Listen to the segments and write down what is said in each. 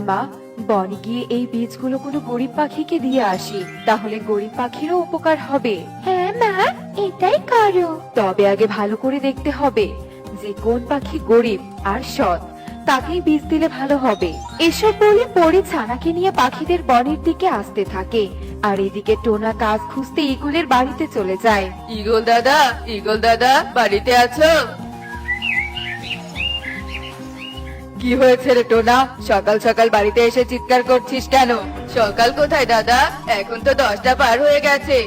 মা, বনে গিয়ে এই বীজগুলো কোনো গরিব পাখিকে দিয়ে আসি, তাহলে গরিব পাখিরও উপকার হবে। হ্যাঁ মা, এটাই করো। তবে আগে ভালো করে দেখতে হবে যে কোন পাখি গরিব আর সৎ, তাকেই বীজ দিলে ভালো হবে। এসব বলে পরি ছানাকে নিয়ে পাখিদের বনের দিকে আসতে থাকে, আর এদিকে টোনা কাজ খুঁজতে ইগলের বাড়িতে চলে যায়। ইগল দাদা বাড়িতে আছো? কি হয়েছে রে টোনা, সকাল সকাল বাড়িতে এসে চিৎকার করছিস কেন? সকাল কোথায় দাদা, এখন তো 10টা পার হয়ে গেছে।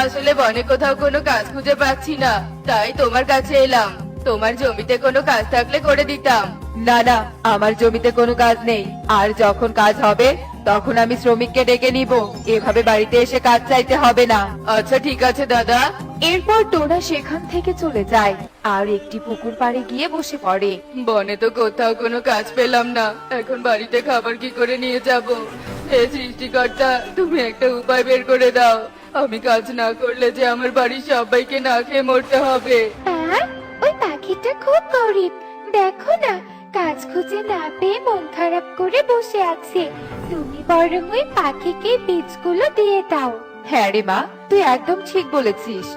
আসলে বনে কোথাও কোনো কাজ খুঁজে পাচ্ছি না, তাই তোমার কাছে এলাম। তোমার জমিতে কোনো কাজ থাকলে করে দিতাম। না না, আমার জমিতে কোনো কাজ নেই, আর যখন কাজ হবে তখন আমি শ্রমিককে ডেকে নিব, এভাবে বাড়িতে এসে কাজ চাইতে হবে না। আচ্ছা ঠিক আছে দাদা। এরপর টোনা সেখান থেকে চলে যায় আর একটি পুকুর পাড়ে গিয়ে বসে পড়ে। বনে তো কোথাও কোনো কাজ পেলাম না, এখন বাড়িতে খাবার কি করে নিয়ে যাব? হে সৃষ্টিকর্তা, তুমি একটা উপায় বের করে দাও। আমি কাজ না করলে যে আমার বাড়ির সবাইকে না খেয়ে মরতে হবে। মা, ওই পাখিটা খুব গরিব, দেখো না, কাজ খুঁজে না পেয়ে মন খারাপ করে বসে আছে। তুমি বরং ওই পাখিকে বীজগুলো দিয়ে দাও। হ্যাঁ রে মা, তুই একদম ঠিক বলেছিস।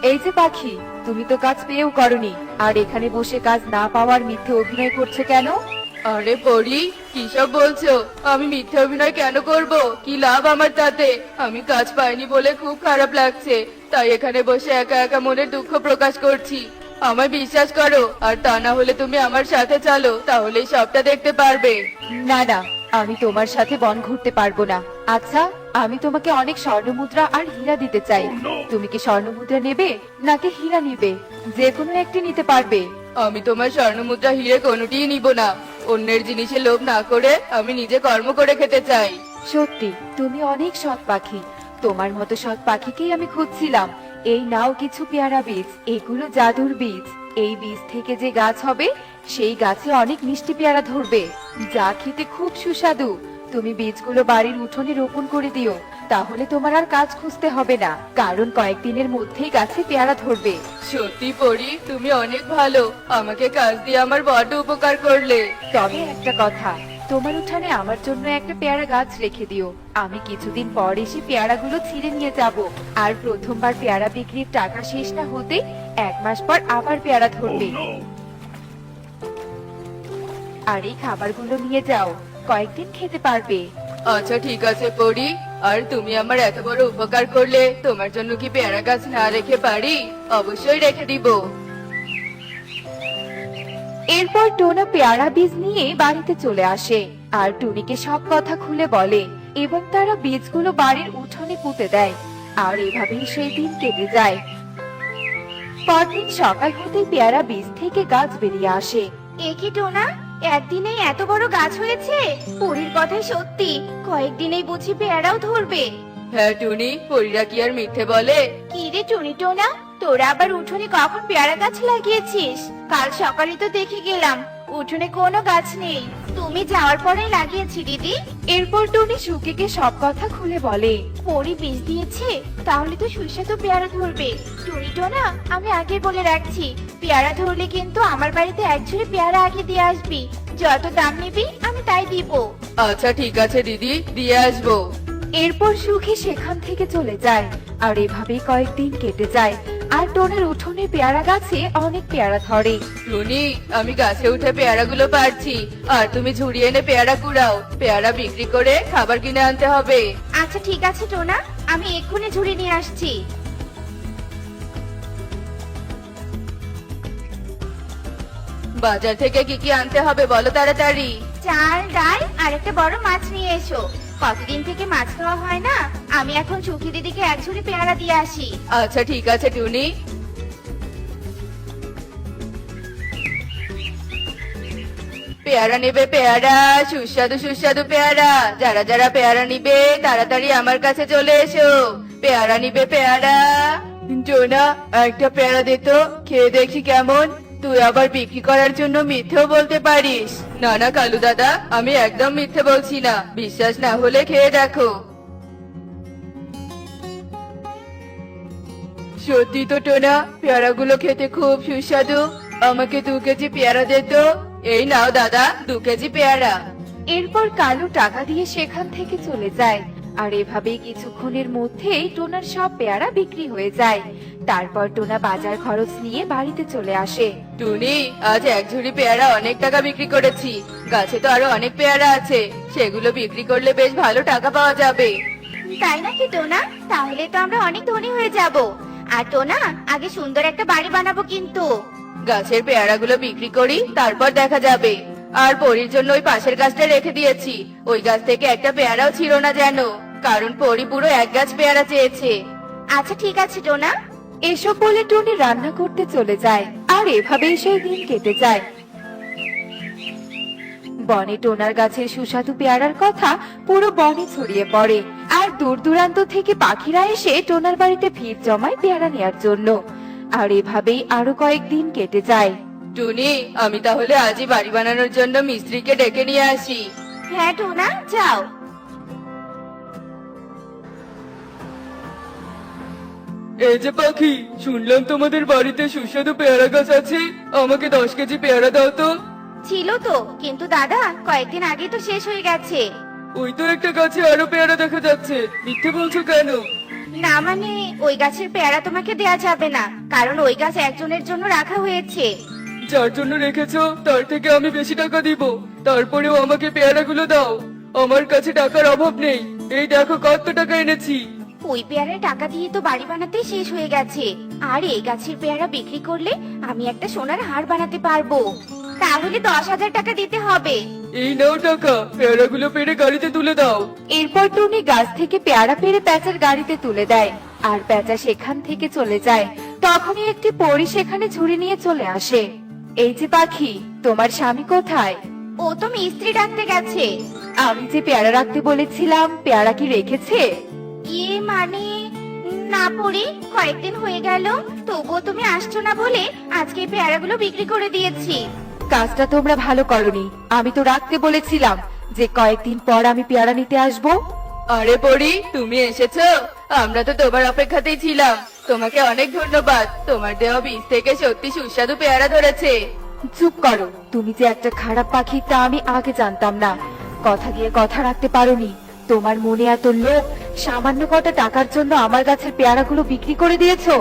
এই যে পাখি, তুমি তো কাজ পেয়েও করনি, আর এখানে বসে কাজ না পাওয়ার মিথ্যে অভিনয় করছো কেন? আরে পরি, কি সব বলছো? আমি মিথ্যে অভিনয় কেন করব? কি লাভ আমার তাতে? আমি কাজ পাইনি বলে খুব খারাপ লাগছে, তাই এখানে বসে একা একা মনের দুঃখ প্রকাশ করছি। আমায় বিশ্বাস করো, আর তা না হলে তুমি আমার সাথে চলো, তাহলেই সবটা দেখতে পারবে। না না, আমি তোমার সাথে বন ঘুরতে পারবো না। আচ্ছা, আমি তোমাকে অনেক স্বর্ণমুদ্রা আর হীরা দিতে চাই। তুমি কি স্বর্ণমুদ্রা নেবে নাকি হীরা নেবে? যে কোনো একটি নিতে পারবে। আমি তোমার স্বর্ণমুদ্রা হিরে কোনোটিই নিব না। অন্যের জিনিসে লোভ না করে আমি নিজে কর্ম করে খেতে চাই। সত্যি তুমি অনেক সৎ পাখি, তোমার মতো সৎ পাখিকেই আমি খুঁজছিলাম। এই নাও কিছু পেয়ারা বীজ, এগুলো জাদুর বীজ। এই বীজ থেকে যে গাছ হবে সেই গাছে অনেক মিষ্টি পেয়ারা ধরবে, যা খেতে খুব সুস্বাদু। তুমি বীজগুলো বাড়ির উঠোনে রোপণ করে দিও, তাহলে তোমার আর কাজ খুঁজতে হবে না, কারণ কয়েকদিনের মধ্যেই গাছে পেয়ারা ধরবে। সত্যি পরি, তুমি অনেক ভালো, আমাকে কাজ দিয়ে আমার বড় উপকার করলে। তবে একটা কথা, তোমার উঠানে আমার জন্য একটা পেয়ারা গাছ রেখে দিও। আমি কিছুদিন পর এসে পেয়ারাগুলো ছিঁড়ে নিয়ে যাব, আর প্রথমবার পেয়ারা বিক্রির টাকা শেষ না হতে 1 মাস পর আবার পেয়ারা ধরবে। আর এই খাবারগুলো নিয়ে যাও, কয়েকদিন খেতে পারবে। আচ্ছা ঠিক আছে পরি, আর তুমি আমার এত বড় উপকার করলে তোমার জন্য কি পেয়ারা গাছ না রেখে পারি? অবশ্যই রেখে দিব। এরপর টোনা পেয়ারা বীজ নিয়ে বাড়িতে চলে আসে আর টুনিকে সব কথা খুলে বলে, এবং তারা বীজগুলো বাড়ির উঠোনে পুঁতে দেয়। আর এভাবেই সেই দিন কেটে যায়। পরদিন সকাল হতে পেয়ারা বীজ থেকে গাছ বেরিয়ে আসে। এ কি টোনা, একদিনেই এত বড় গাছ হয়েছে? পরীর কথাই সত্যি, কয়েকদিনেই বুঝি পেয়ারাও ধরবে। হ্যাঁ টুনি, পরীরা কি আর মিথ্যে বলে? কি রে টুনি টোনা, তোরা আবার উঠোনে কখন পেয়ারা গাছ লাগিয়েছিস? কাল সকালে তো দেখে গেলাম উঠোনে কোনো গাছ নেই। তুমি যাওয়ার পরেই লাগিয়েছি দিদি। এরপর টুনি সুকিকে সব কথা খুলে বলে। পরি বীজ দিয়েছে, তাহলে তো সুস্বাদু পেয়ারা ধরবে। টুনি টোনা, আমি আগে বলে রাখছি, পেয়ারা ধরলে কিন্তু আমার বাড়িতে এক ঝুড়ি পেয়ারা আগে দিয়ে আসবি। যত দাম নিবি আমি তাই দিব। আচ্ছা ঠিক আছে দিদি, দিয়ে আসবো। এরপর সুখী সেখান থেকে চলে যায়, আর এভাবেই কয়েকদিন কেটে যায়। আর টোনার উঠোনে পেয়ারা গাছে অনেক পেয়ারা ধরে। টুনি, আমি গাছে উঠে পেয়ারাগুলো পারছি, আর তুমি ঝুড়ি এনে পেয়ারা কুড়াও। পেয়ারা বিক্রি করে খাবার কিনে আনতে হবে। আচ্ছা ঠিক আছে টোনা, আমি এক্ষুনি ঝুড়ি নিয়ে আসছি। বাজার থেকে কি কি আনতে হবে বলো তাড়াতাড়ি। চাল, ডাল আর একটা বড় মাছ নিয়ে এসো। কতদিন থেকে মাছ খাওয়া হয় না, আমি এখন সুখী দিদিকে এক ঝুড়ি পেয়ারা দিয়ে আসি। আচ্ছা ঠিক আছে টুনি। পেয়ারা নেবে পেয়ারা, সুস্বাদু সুস্বাদু পেয়ারা। যারা যারা পেয়ারা নিবে তাড়াতাড়ি আমার কাছে চলে এসো। পেয়ারা নিবে পেয়ারা। জোনা, একটা পেয়ারা দে তো, খেয়ে দেখি কেমন। তুই আবার বিক্রি করার জন্য মিথ্যেও বলতে পারিস। না না কালু দাদা, আমি একদম মিথ্যে বলছি না, বিশ্বাস না হলে খেয়ে দেখো। সত্যি তো টোনা, পেয়ারাগুলো খেতে খুব সুস্বাদু। আমাকে 2 কেজি পেয়ারা দে তো। এই নাও দাদা 2 কেজি পেয়ারা। এরপর কালু টাকা দিয়ে সেখান থেকে চলে যায়। আর এভাবেই কিছুক্ষণের মধ্যেই টোনার সব পেয়ারা বিক্রি হয়ে যায়। তারপর টোনা বাজার খরচ নিয়ে বাড়িতে চলে আসে। টুনি, আজ 1 ঝুড়ি পেয়ারা অনেক টাকা বিক্রি করেছি। গাছে তো আরো অনেক পেয়ারা আছে, সেগুলো বিক্রি করলে বেশ ভালো টাকা পাওয়া যাবে। তাই নাকি টোনা? তাহলে তো আমরা অনেক ধনী হয়ে যাব। আর টোনা, আগে সুন্দর একটা বাড়ি বানাবো কিন্তু। গাছের পেয়ারাগুলো বিক্রি করি, তারপর দেখা যাবে। আর পরীর জন্য ওই পাশের গাছটা রেখে দিয়েছি। ওই গাছ থেকে একটা পেয়ারাও ছিল না যেন, কারণ পরী পুরো 1 গাছ পেয়ারা চেয়েছে। আচ্ছা ঠিক আছে টোনা। এসব বলে টনি রান্না করতে চলে যায়। আর এভাবেই সেই দিন কেটে যায়। বনে টোনার গাছের সুস্বাদু পেয়ারার কথা পুরো বনে ছড়িয়ে পড়ে। আর দূর দূরান্ত থেকে পাখিরা এসে টোনার বাড়িতে ভিড় জমায় পেয়ারা নেয়ার জন্য। আর এভাবেই আরো কয়েকদিন কেটে যায়। টুনি, আমি তাহলে আজই বাড়ি বানানোর জন্য মিস্ত্রিকে ডেকে নিয়ে আসি। হ্যাঁ টোনা, যাও। এই যে পাখি, শুনলাম তোমাদের বাড়িতে সুস্বাদু পেয়ারা গাছ আছে। আমাকে 10 কেজি পেয়ারা দাও তো। ছিল তো, কিন্তু দাদা কয়েকদিন আগে তো শেষ হয়ে গেছে। ওই তো একটা গাছে আরো পেয়ারা দেখা যাচ্ছে, মিথ্যে বলছো কেন? না মানে, ওই গাছের পেয়ারা তোমাকে দেয়া যাবে না, কারণ ওই গাছ একজনের জন্য রাখা হয়েছে। যার জন্য রেখেছো তার থেকে আমি বেশি টাকা দিব, তারপরেও আমাকে পেয়ারাগুলো দাও। আমার কাছে টাকার অভাব নেই, এই দেখো কত টাকা এনেছি। ওই পেয়ারার টাকা দিয়ে তো বাড়ি বানাতে শেষ হয়ে গেছে। আর এই গাছের পেয়ারা বিক্রি করলে আমি একটা সোনার হার বানাতে পারবো। তাহলে 10,000 টাকা দিতে হবে। এই নাও টাকা, পেয়ারাগুলো পেড়ে গাড়িতে তুলে দাও। এরপর টুনি গাছ থেকে পেয়ারা পেড়ে প্যাঁচার গাড়িতে তুলে দেয়। আর প্যাঁচা সেখান থেকে চলে যায়। তখনই একটি পরী সেখানে ঝুড়ি নিয়ে চলে আসে। এই যে পাখি, তোমার স্বামী কোথায়? ও তো মিস্ত্রি ডাকতে গেছে। আমি যে পেয়ারা রাখতে বলেছিলাম, পেয়ারা কি রেখেছে? ইয়ে মানে, না পড়ি, কয়েকদিন হয়ে গেল, তবুও তুমি আসছো না বলে আজকে এই পেয়ারাগুলো বিক্রি করে দিয়েছি। কাজটা তোমরা ভালো করনি। আমি তো রাখতে বলেছিলাম যে কয়েকদিন পর আমি পেয়ারা নিতে আসবো। আরে পরি, তুমি এসেছো? আমরা তো তোমার অপেক্ষাতেই ছিলাম। তোমাকে অনেক ধন্যবাদ, তোমার দেওয়া বীজ থেকে সত্যি সুস্বাদু পেয়ারা ধরেছে। চুপ করো, তুমি যে একটা খারাপ পাখি তা আমি আগে জানতাম না। কথা দিয়ে কথা রাখতে পারোনি। তোমার মনে এত লোভ, সামান্য কটা টাকার জন্য আমার গাছের পেয়ারাগুলো বিক্রি করে দিয়েছো।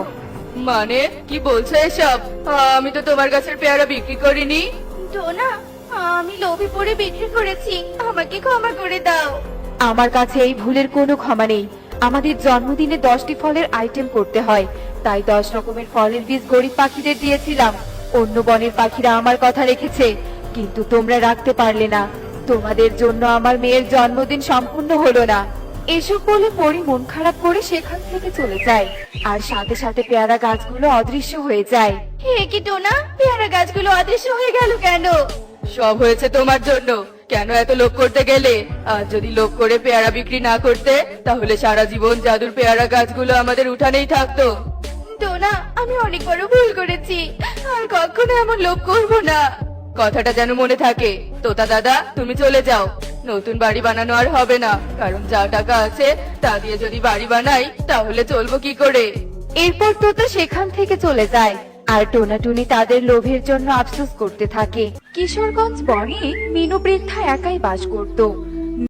মানে কি বলছো এসব? আমি তো তোমার গাছের পেয়ারা বিক্রি করিনি। টোনা, আমি লোভে পড়ে বিক্রি করেছি, আমাকে ক্ষমা করে দাও। আমার কাছে এই ভুলের কোনো ক্ষমা নেই। আমাদের জন্মদিনে 10টি ফলের আইটেম করতে হয়, তাই 10 রকমের ফলের বীজ গরিব পাখিদের দিয়েছিলাম। অন্য বনের পাখিরা আমার কথা রেখেছে, কিন্তু তোমরা রাখতে পারলে না। তোমাদের জন্য আমার মেয়ের জন্মদিন সম্পূর্ণ হলো না। এসব বলে পরি মন খারাপ করে সেখান থেকে চলে যায়। আর সাথে সাথে পেয়ারা গাছগুলো অদৃশ্য হয়ে যায়। হে কি টোনা, পেয়ারা গাছগুলো অদৃশ্য হয়ে গেল কেন? সব হয়েছে তোমার জন্য। কেন এত লোভ করতে গেলে? আর যদি লোভ করে পেয়ারা বিক্রি না করতে, তাহলে সারা জীবন জাদুর পেয়ারা গাছগুলো আমাদের উঠানেই থাকতো। টোনা, আমি অনেক বড় ভুল করেছি, আর কখনো এমন লোভ করবো না। কথাটা যেন মনে থাকে। তোতা দাদা, তুমি চলে যাও। নতুন বাড়ি বানানো আর হবে না, কারণ যা টাকা আছে তা দিয়ে যদি বাড়ি বানাই তাহলে চলবো কি করে? এরপর তোতা সেখান থেকে চলে যায়। আর টোনাটুনি তাদের লোভের জন্য আফসোস করতে থাকে। কিশোরগঞ্জ বনে মিনু বৃদ্ধা একাই বাস করত।